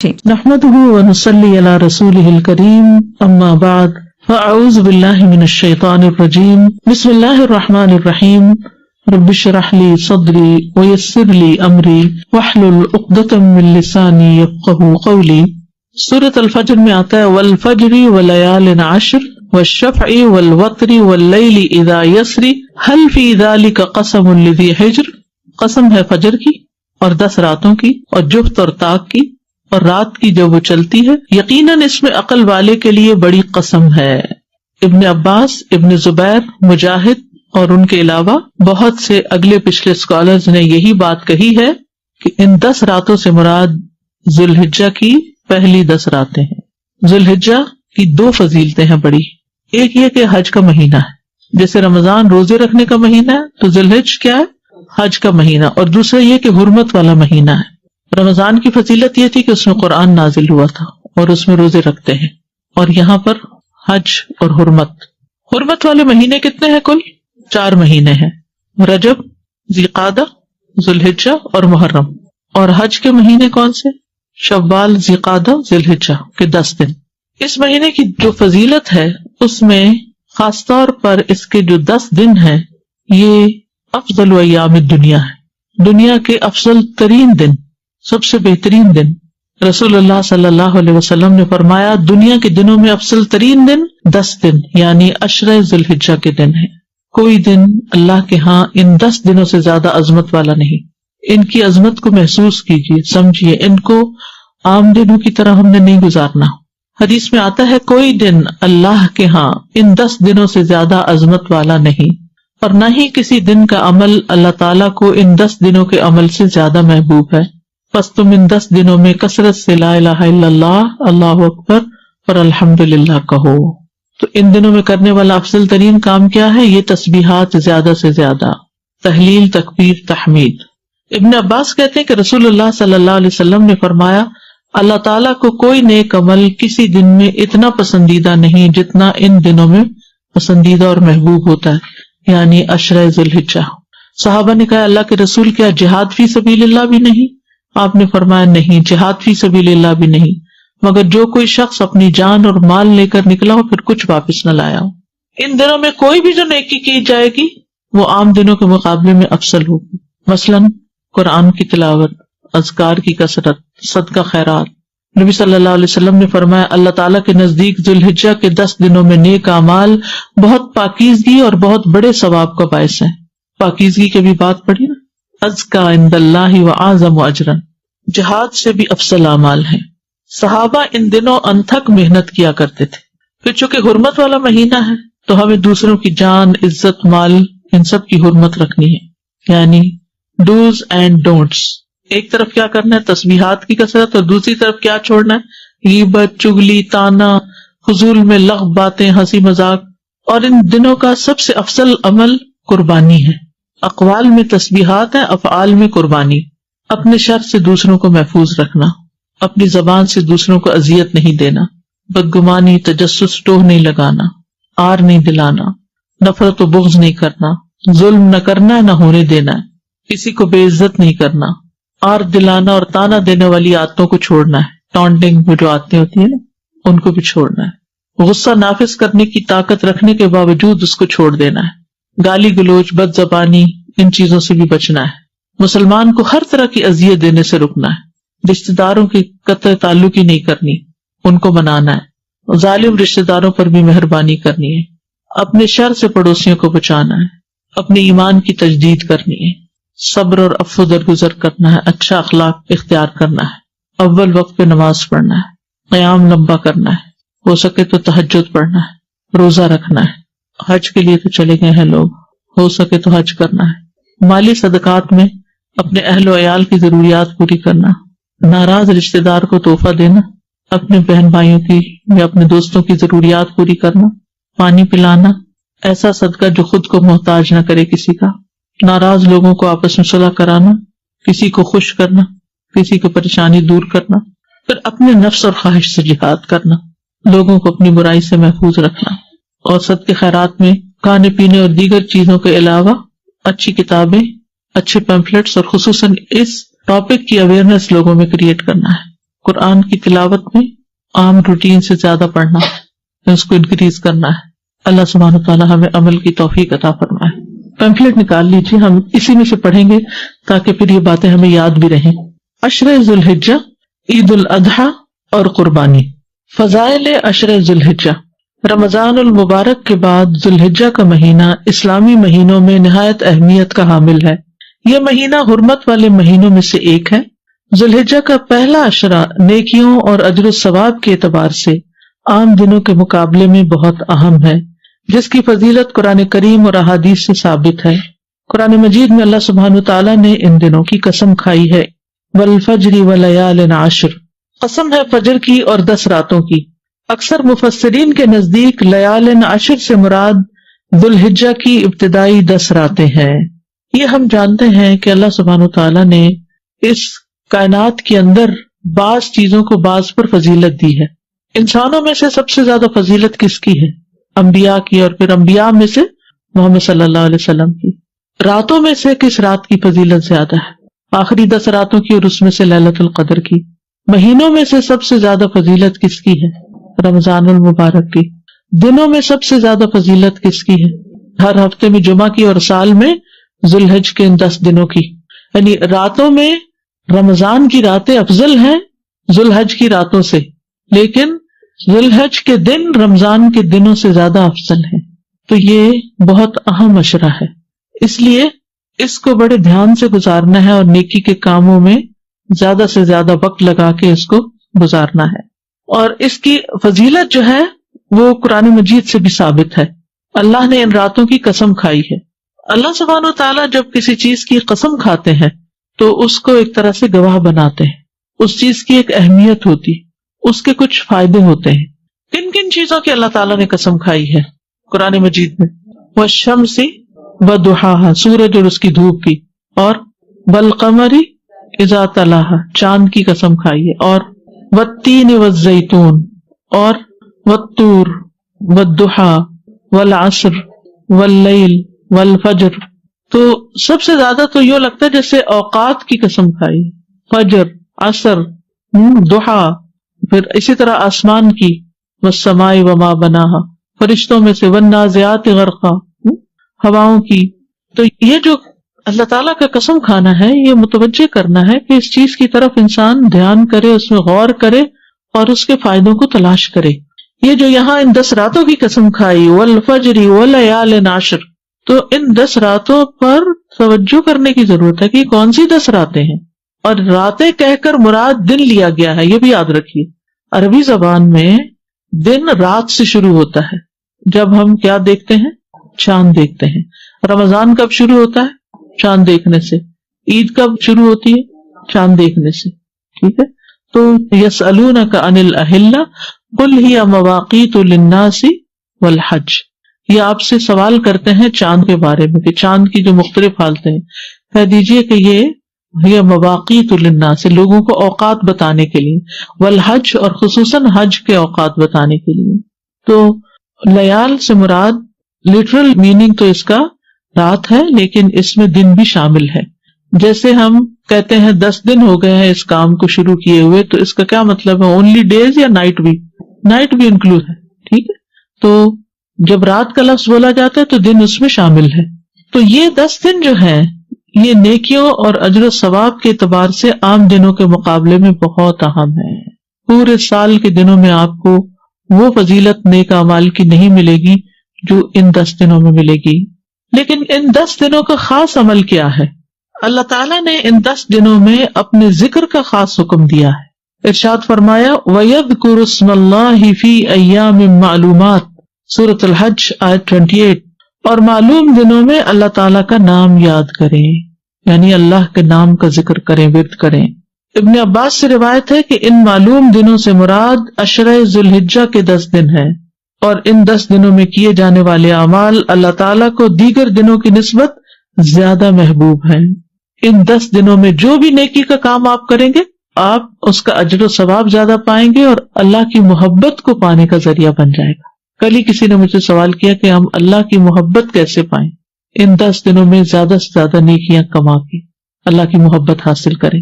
نحمده ونصلي على رسوله الكريم اما بعد فاعوذ بالله من الشيطان الرجيم بسم الله الرحمن الرحيم رب اشرح لي صدري ويسر لي امري واحلل عقدة من لساني يفقهوا قولي. سورۃ الفجر میں آتا ہے والفجر وليال عشر والشفع والوتر واللیل اذا یسر هل في ذلك قسم لذی حجر. قسم ہے فجر کی اور 10 راتوں کی اور جفت اور طاق کی اور رات کی جب وہ چلتی ہے، یقیناً اس میں عقل والے کے لیے بڑی قسم ہے. ابن عباس، ابن زبیر، مجاہد اور ان کے علاوہ بہت سے اگلے پچھلے اسکالرز نے یہی بات کہی ہے کہ ان 10 راتوں سے مراد ذوالحجہ کی پہلی 10 راتیں ہیں. ذوالحجہ کی 2 فضیلتیں ہیں بڑی. ایک یہ کہ حج کا مہینہ ہے، جیسے رمضان روزے رکھنے کا مہینہ ہے تو ذوالحجہ کیا ہے؟ حج کا مہینہ. اور دوسرا یہ کہ حرمت والا مہینہ ہے. رمضان کی فضیلت یہ تھی کہ اس میں قرآن نازل ہوا تھا اور اس میں روزے رکھتے ہیں، اور یہاں پر حج اور حرمت والے مہینے کتنے ہیں؟ کل 4 مہینے ہیں، رجب، ذیقعدہ، ذوالحجہ اور محرم. اور حج کے مہینے کون سے؟ شوال، ذیقعدہ، ذوالحجہ کے 10 دن. اس مہینے کی جو فضیلت ہے اس میں خاص طور پر اس کے جو 10 دن ہیں یہ افضل ایام الدنیا ہے، دنیا کے افضل ترین دن، سب سے بہترین دن. رسول اللہ صلی اللہ علیہ وسلم نے فرمایا دنیا کے دنوں میں افضل ترین دن 10 دن یعنی عشرہ ذوالحجہ کے دن ہے. کوئی دن اللہ کے ہاں ان 10 دنوں سے زیادہ عظمت والا نہیں. ان کی عظمت کو محسوس کیجیے، سمجھیے، ان کو عام دنوں کی طرح ہم نے نہیں گزارنا. حدیث میں آتا ہے کوئی دن اللہ کے ہاں ان 10 دنوں سے زیادہ عظمت والا نہیں، اور نہ ہی کسی دن کا عمل اللہ تعالیٰ کو ان 10 دنوں کے عمل سے زیادہ محبوب ہے. پس تم ان 10 دنوں میں کثرت سے لا الہ الا اللہ، اللہ اکبر اور الحمدللہ کہو. تو ان دنوں میں کرنے والا افضل ترین کام کیا ہے؟ یہ تسبیحات زیادہ سے زیادہ، تہلیل، تکبیر، تحمید. ابن عباس کہتے ہیں کہ رسول اللہ صلی اللہ علیہ وسلم نے فرمایا اللہ تعالیٰ کو کوئی نیک عمل کسی دن میں اتنا پسندیدہ نہیں جتنا ان دنوں میں پسندیدہ اور محبوب ہوتا ہے، یعنی عشرہ ذوالحجہ. صحابہ نے کہا اللہ کے رسول کیا جہاد فی سبیل اللہ بھی نہیں؟ آپ نے فرمایا نہیں، جہاد فی سبیل اللہ بھی نہیں، مگر جو کوئی شخص اپنی جان اور مال لے کر نکلا ہو پھر کچھ واپس نہ لایا ہو. ان دنوں میں کوئی بھی جو نیکی کی جائے گی وہ عام دنوں کے مقابلے میں افضل ہوگی. مثلاً قرآن کی تلاوت، اذکار کی کثرت، صدقہ خیرات. نبی صلی اللہ علیہ وسلم نے فرمایا اللہ تعالیٰ کے نزدیک ذوالحجہ کے 10 دنوں میں نیک اعمال بہت پاکیزگی اور بہت بڑے ثواب کا باعث ہے. پاکیزگی کی بھی بات پڑھی نا، ازکا عند اللہ واعظم اجرا، جہاد سے بھی افضل اعمال ہیں. صحابہ ان دنوں انتھک محنت کیا کرتے تھے. پھر چونکہ حرمت والا مہینہ ہے تو ہمیں دوسروں کی جان، عزت، مال، ان سب کی حرمت رکھنی ہے، یعنی ڈوز اینڈ ڈونٹس. ایک طرف کیا کرنا ہے؟ تسبیحات کی کثرت، اور دوسری طرف کیا چھوڑنا ہے؟ غیبت، چگلی، طعنہ، فضول میں لغو باتیں، ہنسی مذاق. اور ان دنوں کا سب سے افضل عمل قربانی ہے. اقوال میں تسبیحات ہیں، افعال میں قربانی. اپنے شر سے دوسروں کو محفوظ رکھنا، اپنی زبان سے دوسروں کو اذیت نہیں دینا، بدگمانی، تجسس، ٹوہ نہیں لگانا، آر نہیں دلانا، نفرت و بغض نہیں کرنا، ظلم نہ کرنا، نہ ہونے دینا، کسی کو بے عزت نہیں کرنا، آر دلانا اور تانا دینے والی عادتوں کو چھوڑنا ہے. ٹانٹنگ جو عادتیں ہوتی ہیں نا ان کو بھی چھوڑنا ہے. غصہ نافذ کرنے کی طاقت رکھنے کے باوجود اس کو چھوڑ دینا ہے. گالی گلوچ، بد زبانی، ان چیزوں سے بھی بچنا ہے. مسلمان کو ہر طرح کی اذیت دینے سے رکنا ہے. رشتہ داروں کی قطع تعلق ہی نہیں کرنی، ان کو منانا ہے. ظالم رشتہ داروں پر بھی مہربانی کرنی ہے. اپنے شر سے پڑوسیوں کو بچانا ہے. اپنے ایمان کی تجدید کرنی ہے. صبر اور عفو درگزر کرنا ہے. اچھا اخلاق اختیار کرنا ہے. اول وقت پہ نماز پڑھنا ہے. قیام لمبا کرنا ہے. ہو سکے تو تہجد پڑھنا ہے. روزہ رکھنا ہے. حج کے لیے تو چلے گئے ہیں لوگ، ہو سکے تو حج کرنا ہے. مالی صدقات میں اپنے اہل و عیال کی ضروریات پوری کرنا. ناراض رشتہ دار کو تحفہ دینا. اپنے بہن بھائیوں کی یا اپنے دوستوں کی ضروریات پوری کرنا. پانی پلانا. ایسا صدقہ جو خود کو محتاج نہ کرے کسی کا. ناراض لوگوں کو آپس میں صلح کرانا. کسی کو خوش کرنا، کسی کو پریشانی دور کرنا. پھر اپنے نفس اور خواہش سے جہاد کرنا. لوگوں کو اپنی برائی سے محفوظ رکھنا. اور صدقے خیرات میں کھانے پینے اور دیگر چیزوں کے علاوہ اچھی کتابیں، اچھے پیمفلیٹس اور خصوصاً اس ٹاپک کی اویئرنیس لوگوں میں کریٹ کرنا ہے. قرآن کی تلاوت میں عام روٹین سے زیادہ پڑھنا ہے، اس کو انکریز کرنا ہے. اللہ سبحانہ تعالیٰ ہمیں عمل کی توفیق عطا فرمائے. پیمفلیٹ نکال لیجیے، ہم اسی میں سے پڑھیں گے تاکہ پھر یہ باتیں ہمیں یاد بھی رہیں. عشر ذی الحجہ، عید الاضحیٰ اور قربانی. فضائل عشر ذی الحجہ. رمضان المبارک کے بعد ذی الحجہ کا مہینہ اسلامی مہینوں میں نہایت اہمیت کا حامل ہے. یہ مہینہ حرمت والے مہینوں میں سے ایک ہے. ذی الحجہ کا پہلا عشرہ نیکیوں اور اجر و ثواب کے اعتبار سے عام دنوں کے مقابلے میں بہت اہم ہے، جس کی فضیلت قرآن کریم اور احادیث سے ثابت ہے. قرآن مجید میں اللہ سبحانہ تعالیٰ نے ان دنوں کی قسم کھائی ہے. والفجر ولیال عشر، قسم ہے فجر کی اور 10 راتوں کی. اکثر مفسرین کے نزدیک لیال عشر سے مراد ذی الحجہ کی ابتدائی 10 راتیں ہیں. یہ ہم جانتے ہیں کہ اللہ سبحانہ تعالیٰ نے اس کائنات کے اندر بعض چیزوں کو بعض پر فضیلت دی ہے. انسانوں میں سے سب سے زیادہ فضیلت کس کی ہے؟ انبیاء کی، اور پھر انبیاء میں سے محمد صلی اللہ علیہ وسلم کی. راتوں میں سے کس رات کی فضیلت زیادہ ہے؟ آخری 10 راتوں کی اور اس میں سے لیلۃ القدر کی. مہینوں میں سے سب سے زیادہ فضیلت کس کی ہے؟ رمضان المبارک کی. دنوں میں سب سے زیادہ فضیلت کس کی ہے؟ ہر ہفتے میں جمعہ کی اور سال میں ذی الحج کے ان 10 دنوں کی. یعنی راتوں میں رمضان کی راتیں افضل ہیں ذی الحج کی راتوں سے، لیکن ذی الحج کے دن رمضان کے دنوں سے زیادہ افضل ہیں. تو یہ بہت اہم عشرہ ہے، اس لیے اس کو بڑے دھیان سے گزارنا ہے اور نیکی کے کاموں میں زیادہ سے زیادہ وقت لگا کے اس کو گزارنا ہے. اور اس کی فضیلت جو ہے وہ قرآن مجید سے بھی ثابت ہے. اللہ نے ان راتوں کی قسم کھائی ہے. اللہ سبحانہ تعالیٰ جب کسی چیز کی قسم کھاتے ہیں تو اس کو ایک طرح سے گواہ بناتے ہیں. اس چیز کی ایک اہمیت ہوتی، اس کے کچھ فائدے ہوتے ہیں. کن کن چیزوں کی اللہ تعالیٰ نے قسم کھائی ہے قرآن مجید میں؟ والشمس وضحاها، سورج اور اس کی دھوپ کی، اور والقمر اذا تلاها، چاند کی قسم کھائی ہے، اور والتین والزیتون، اور والطور والضحا والعصر واللیل والفجر. تو سب سے زیادہ تو یہ لگتا ہے جیسے اوقات کی قسم کھائی، فجر، عصر، ضحا، پھر اسی طرح آسمان کی، والسماء وما بناہا، فرشتوں میں سے، والنازعات غرقا، ہواؤں کی. تو یہ جو اللہ تعالیٰ کا قسم کھانا ہے، یہ متوجہ کرنا ہے کہ اس چیز کی طرف انسان دھیان کرے، اس میں غور کرے اور اس کے فائدوں کو تلاش کرے. یہ جو یہاں ان 10 راتوں کی قسم کھائی، والفجر ولیال عشر، تو ان 10 راتوں پر توجہ کرنے کی ضرورت ہے کہ یہ کون سی 10 راتیں ہیں. اور راتیں کہہ کر مراد دن لیا گیا ہے، یہ بھی یاد رکھیے. عربی زبان میں دن رات سے شروع ہوتا ہے. جب ہم کیا دیکھتے ہیں؟ چاند دیکھتے ہیں. رمضان کب شروع ہوتا ہے؟ چاند دیکھنے سے. عید کب شروع ہوتی ہے؟ چاند دیکھنے سے. ٹھیک ہے. تو یسألونک عن الاہلہ قل ہی مواقیت للناس والحج، یہ آپ سے سوال کرتے ہیں چاند کے بارے میں کہ چاند کی جو مختلف حالتیں ہیں، کہہ دیجئے کہ یہ مواقیت للناس، لوگوں کو اوقات بتانے کے لیے، والحج، اور خصوصاً حج کے اوقات بتانے کے لیے. تو لیال سے مراد لٹرل میننگ تو اس کا رات ہے، لیکن اس میں دن بھی شامل ہے. جیسے ہم کہتے ہیں 10 دن ہو گئے ہیں اس کام کو شروع کیے ہوئے، تو اس کا کیا مطلب ہے؟ اونلی ڈیز یا نائٹ بھی؟ نائٹ بھی انکلوڈ ہے. ٹھیک ہے. تو جب رات کا لفظ بولا جاتا ہے تو دن اس میں شامل ہے. تو یہ 10 دن جو ہیں یہ نیکیوں اور اجر و ثواب کے اعتبار سے عام دنوں کے مقابلے میں بہت اہم ہے. پورے سال کے دنوں میں آپ کو وہ فضیلت نیک اعمال کی نہیں ملے گی جو ان 10 دنوں میں ملے گی. لیکن ان 10 دنوں کا خاص عمل کیا ہے؟ اللہ تعالیٰ نے ان 10 دنوں میں اپنے ذکر کا خاص حکم دیا ہے. ارشاد فرمایا وَيَذْكُرُ اسْمَ اللَّهِ فِي أَيَّامٍ مَّعْلُومَاتٍ، سورۃ الحج آیت 28. اور معلوم دنوں میں اللہ تعالیٰ کا نام یاد کریں، یعنی اللہ کے نام کا ذکر کریں، ورد کریں. ابن عباس سے روایت ہے کہ ان معلوم دنوں سے مراد عشرہ ذی الحجہ کے 10 دن ہیں، اور ان 10 دنوں میں کیے جانے والے اعمال اللہ تعالیٰ کو دیگر دنوں کی نسبت زیادہ محبوب ہیں. ان 10 دنوں میں جو بھی نیکی کا کام آپ کریں گے، آپ اس کا اجر و ثواب زیادہ پائیں گے اور اللہ کی محبت کو پانے کا ذریعہ بن جائے گا. کل ہی کسی نے مجھے سوال کیا کہ ہم اللہ کی محبت کیسے پائیں؟ ان 10 دنوں میں زیادہ سے زیادہ نیکیاں کما کے اللہ کی محبت حاصل کریں.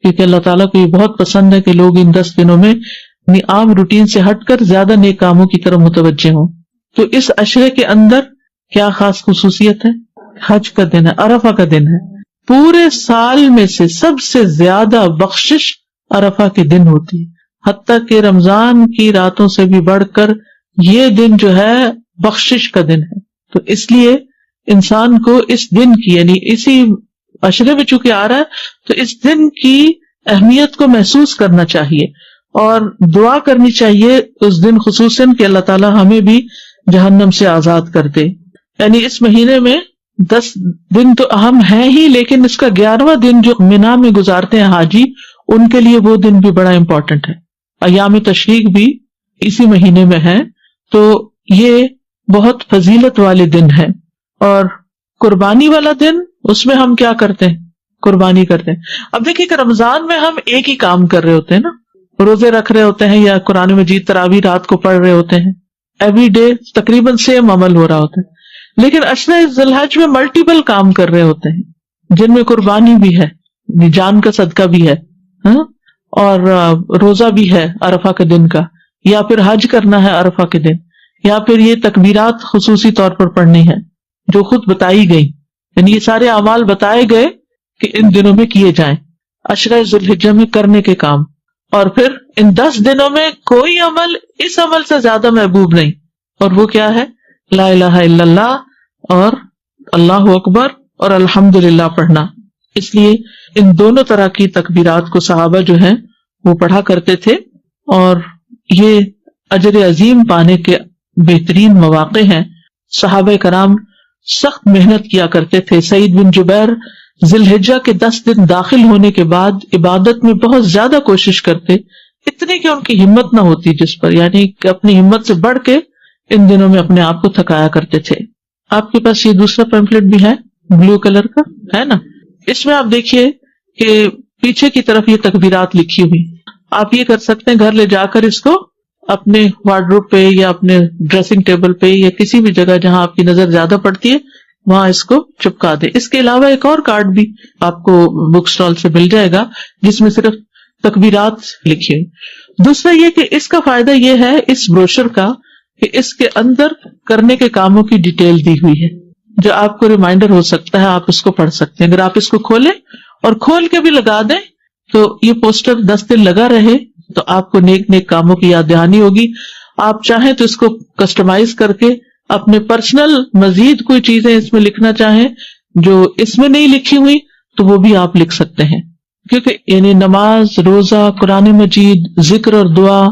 کیونکہ اللہ تعالیٰ کو یہ بہت پسند ہے کہ لوگ ان 10 دنوں میں اپنی عام روٹین سے ہٹ کر زیادہ نیک کاموں کی طرف متوجہ ہوں. تو اس عشرے کے اندر کیا خاص خصوصیت ہے؟ حج کا دن ہے، عرفہ کا دن ہے. پورے سال میں سے سب سے زیادہ بخشش عرفہ کے دن ہوتی ہے، حتیٰ کہ رمضان کی راتوں سے بھی بڑھ کر یہ دن جو ہے بخشش کا دن ہے. تو اس لیے انسان کو اس دن کی، یعنی اسی عشرے میں چونکہ آ رہا ہے تو اس دن کی اہمیت کو محسوس کرنا چاہیے اور دعا کرنی چاہیے اس دن خصوصاً کہ اللہ تعالیٰ ہمیں بھی جہنم سے آزاد کر دے. یعنی اس مہینے میں 10 دن تو اہم ہیں ہی، لیکن اس کا 11واں دن جو مینا میں گزارتے ہیں حاجی، ان کے لیے وہ دن بھی بڑا امپورٹنٹ ہے. ایام تشریق بھی اسی مہینے میں ہے، تو یہ بہت فضیلت والے دن ہے. اور قربانی والا دن، اس میں ہم کیا کرتے ہیں؟ قربانی کرتے ہیں. اب دیکھیں کہ رمضان میں ہم ایک ہی کام کر رہے ہوتے ہیں نا، روزے رکھ رہے ہوتے ہیں یا قرآن مجید تراویح رات کو پڑھ رہے ہوتے ہیں، ایوری ڈے تقریباً سیم عمل ہو رہا ہوتا ہے. لیکن عشرہ ذی الحج میں ملٹیپل کام کر رہے ہوتے ہیں جن میں قربانی بھی ہے، جان کا صدقہ بھی ہے، اور روزہ بھی ہے عرفہ کے دن کا، یا پھر حج کرنا ہے عرفہ کے دن، یا پھر یہ تکبیرات خصوصی طور پر پڑھنی ہے جو خود بتائی گئی. یعنی یہ سارے اعمال بتائے گئے کہ ان دنوں میں کیے جائیں، عشرہ ذی الحجہ میں کرنے کے کام. اور پھر ان 10 دنوں میں کوئی عمل اس عمل سے زیادہ محبوب نہیں، اور وہ کیا ہے؟ لا الہ الا اللہ اور اللہ اکبر اور الحمدللہ پڑھنا. اس لیے ان دونوں طرح کی تکبیرات کو صحابہ جو ہیں وہ پڑھا کرتے تھے، اور یہ اجر عظیم پانے کے بہترین مواقع ہیں. صحابہ کرام سخت محنت کیا کرتے تھے. سعید بن جبیر ذی الحجہ کے 10 دن داخل ہونے کے بعد عبادت میں بہت زیادہ کوشش کرتے، اتنی کہ ان کی ہمت نہ ہوتی جس پر، یعنی کہ اپنی ہمت سے بڑھ کے ان دنوں میں اپنے آپ کو تھکایا کرتے تھے. آپ کے پاس یہ دوسرا پیمفلٹ بھی ہے بلو کلر کا، ہے نا؟ اس میں آپ دیکھیے کہ پیچھے کی طرف یہ تکبیرات لکھی ہوئی. آپ یہ کر سکتے ہیں گھر لے جا کر اس کو اپنے وارڈروب پہ یا اپنے ڈریسنگ ٹیبل پہ یا کسی بھی جگہ جہاں آپ کی نظر زیادہ پڑتی ہے وہاں اس کو چپکا دے. اس کے علاوہ ایک اور کارڈ بھی آپ کو بک سٹال سے مل جائے گا جس میں صرف تکبیرات لکھی ہوئی. دوسرا یہ کہ اس کا فائدہ یہ ہے اس بروشر کا کہ اس کے اندر کرنے کے کاموں کی ڈیٹیل دی ہوئی ہے جو آپ کو ریمائنڈر ہو سکتا ہے، آپ اس کو پڑھ سکتے ہیں. اگر آپ اس کو کھولیں اور کھول کے بھی لگا دیں تو یہ پوسٹر 10 دن لگا رہے تو آپ کو نیک نیک کاموں کی یاد دہانی ہوگی. آپ چاہیں تو اس کو کسٹمائز کر کے اپنے پرسنل مزید کوئی چیزیں اس میں لکھنا چاہیں جو اس میں نہیں لکھی ہوئی تو وہ بھی آپ لکھ سکتے ہیں. کیونکہ یعنی نماز، روزہ، قرآن مجید، ذکر اور دعا،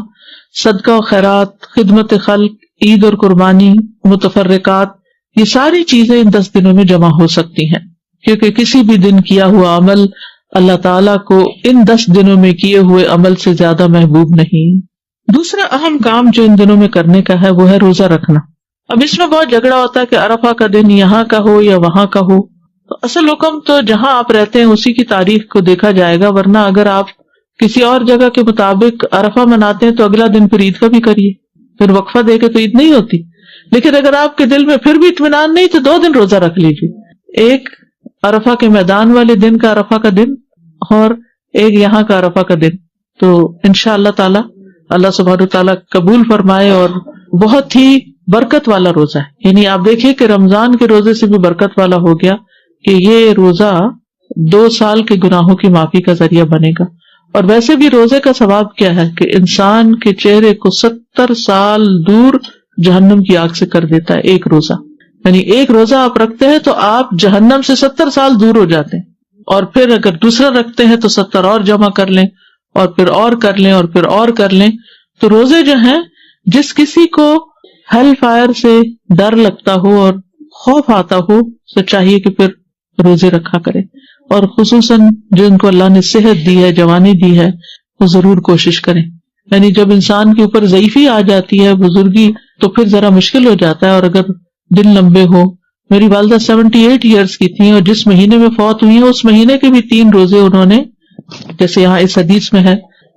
صدقہ و خیرات، خدمت خلق، عید اور قربانی، متفرقات، یہ ساری چیزیں ان 10 دنوں میں جمع ہو سکتی ہیں. کیونکہ کسی بھی دن کیا ہوا عمل اللہ تعالیٰ کو ان 10 دنوں میں کیے ہوئے عمل سے زیادہ محبوب نہیں. دوسرا اہم کام جو ان دنوں میں کرنے کا ہے وہ ہے روزہ رکھنا. اب اس میں بہت جھگڑا ہوتا ہے کہ عرفہ کا دن یہاں کا ہو یا وہاں کا ہو. تو اصل حکم تو جہاں آپ رہتے ہیں اسی کی تاریخ کو دیکھا جائے گا، ورنہ اگر آپ کسی اور جگہ کے مطابق عرفہ مناتے ہیں تو اگلا دن پھر عید کا بھی کریے، پھر وقفہ دے کے تو عید نہیں ہوتی. لیکن اگر آپ کے دل میں پھر بھی اطمینان نہیں تو 2 دن روزہ رکھ لیجیے، ایک عرفہ کے میدان والے دن کا عرفہ کا دن اور ایک یہاں کا عرفہ کا دن. تو انشاءاللہ تعالی اللہ سبحانہ تعالیٰ قبول فرمائے، اور بہت ہی برکت والا روزہ ہے. یعنی آپ دیکھیں کہ رمضان کے روزے سے بھی برکت والا ہو گیا کہ یہ روزہ 2 سال کے گناہوں کی معافی کا ذریعہ بنے گا. اور ویسے بھی روزے کا ثواب کیا ہے کہ انسان کے چہرے کو 70 سال دور جہنم کی آگ سے کر دیتا ہے ایک روزہ. یعنی ایک روزہ آپ رکھتے ہیں تو آپ جہنم سے 70 سال دور ہو جاتے ہیں، اور پھر اگر دوسرا رکھتے ہیں تو 70 اور جمع کر لیں اور پھر اور کر لیں اور پھر اور کر لیں. تو روزے جو ہیں، جس کسی کو ہیل فائر سے ڈر لگتا ہو اور خوف آتا ہو تو چاہیے کہ پھر روزے رکھا کرے. اور خصوصاً جن کو اللہ نے صحت دی ہے، جوانی دی ہے، وہ ضرور کوشش کریں. یعنی جب انسان کے اوپر ضعیفی آ جاتی ہے، بزرگی، تو پھر ذرا مشکل ہو جاتا ہے. اور اگر دن لمبے ہو، میری والدہ 78 ایئرس کی تھیں اور جس مہینے میں فوت ہوئی ہیں اس مہینے کے بھی 3 روزے انہوں نے، جیسے یہاں اس حدیث میں ہے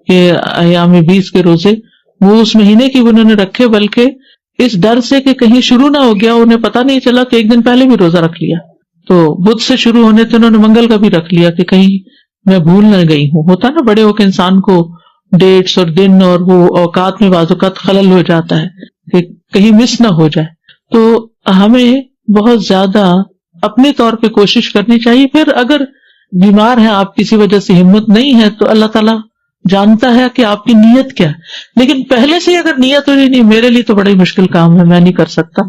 کہ ایام 20 کے روزے وہ اس مہینے کی انہوں نے رکھے، بلکہ اس ڈر سے کہ کہیں شروع نہ ہو گیا، انہیں پتہ نہیں چلا کہ ایک دن پہلے بھی روزہ رکھ لیا. تو بدھ سے شروع ہونے تھے، انہوں نے منگل کا بھی رکھ لیا کہ کہیں میں بھول نہ گئی ہوں. ہوتا نا بڑے ہو کے انسان کو ڈیٹس اور دن اور وہ اوقات میں بعض اوقات خلل ہو جاتا ہے کہ کہیں مس نہ ہو جائے. تو ہمیں بہت زیادہ اپنے طور پہ کوشش کرنی چاہیے. پھر اگر بیمار ہیں آپ، کسی وجہ سے ہمت نہیں ہے، تو اللہ تعالیٰ جانتا ہے کہ آپ کی نیت کیا ہے. لیکن پہلے سے اگر نیت ہو نہیں میرے لیے تو بڑا ہی مشکل کام ہے، میں نہیں کر سکتا،